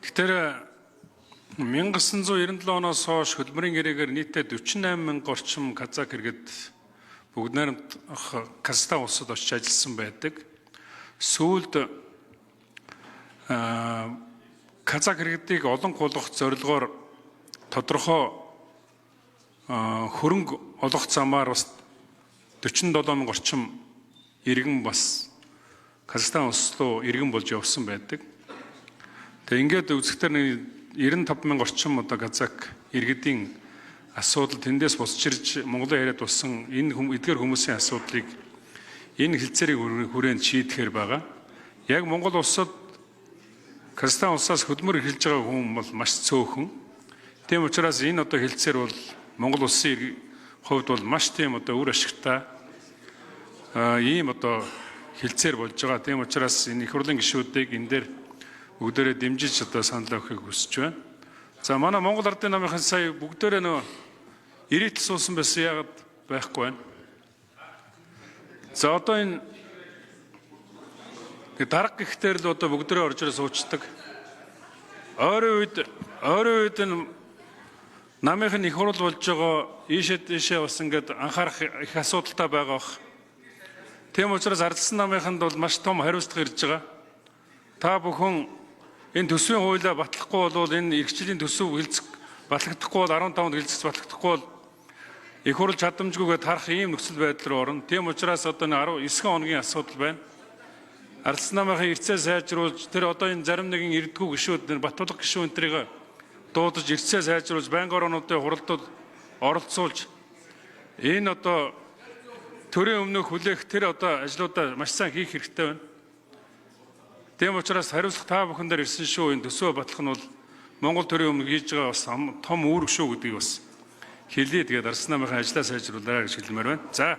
Тэгэхээр 1997 оноос хойш хөдөлмөрийн гэрээгээр нийтдээ 48 мянга орчим казак иргэд бүгд найрамд Казахстан улсад очиж ажилласан байдаг. Сүүлд казак иргэдийг олон гулгах зорилгоор тодорхой хөрөнгө олох замаар бас 47 мянга орчим иргэн бас Казахстан улс руу иргэн болж явсан байдаг. Тэгээ ингээд үзэхдээ 95 мянга орчим одоо казак иргэдийн асуудал тэндээс босч ирж Монголын яриад болсон энэ эдгээр хүмүүсийн асуудлыг энэ хэлцээрийг хүрээнд шийдэхээр байгаа. Яг Монгол улсад Казахстан улсаас хөдөлмөр эхэлж байгаа хүн бол маш цөөхөн. Тийм учраас энэ одоо хэлцээр бол Монгол улсын хувьд бол маш тийм одоо үр ашигтай ийм одоо хэлцээр болж байгаа. Тийм учраас энэ их хурлын гишүүдийг энэ дээр бүгдээрээ дэмжиж одоо санал авахыг хүсэж байна. За манай Монгол Ардын намынхан сая бүгдээрээ нөө ирээдл суусан байсан яагаад байхгүй байна. За одоо энэ дарга гихтэр л одоо бүгдээрээ орж ирээ суучдаг. Ойрын үед энэ намынхан их хурл болж байгаа ийшээ бас ингээд анхаарах их асуудалтай байгаа бох. Тийм учраас ардсан намынханд бол маш том хариуцлага ирж байгаа. Та бүхэн энэ төсвийн хуулиа батлахгүй бол энэ иргэжлийн төсөв хэлцэх батлагдахгүй бол 15-нд хэлцэх батлагдахгүй бол их хурл чадамжгүйгээ тарах ийм нөхцөл байдал руу орно. Тийм учраас одоо 19 хоногийн асуудал байна. Ардсан намынхаа эрцээ сайжруулж тэр одоо энэ зарим нэгэн ирдгүү гишүүд Батболго гишүүн энтрийг дуудаж эрцээ сайжруулж байнгын орнуудын хуралдад оролцуулж энэ одоо төрийн өмнөх хүлээх тэр одоо ажлуудаа маш сайн хийх хэрэгтэй байна. Тийм учраас хариуцлага та бүхэн дээр ирсэн шүү. Энэ төсөө батлах нь бол Монгол төрийн өмнө хийж байгаа бас том үүрэг шүү гэдгийг бас хэлье. Тэгээд Ардсан намынхаа ажлаа сайжруулаарай гэж хэлмээр байна. За.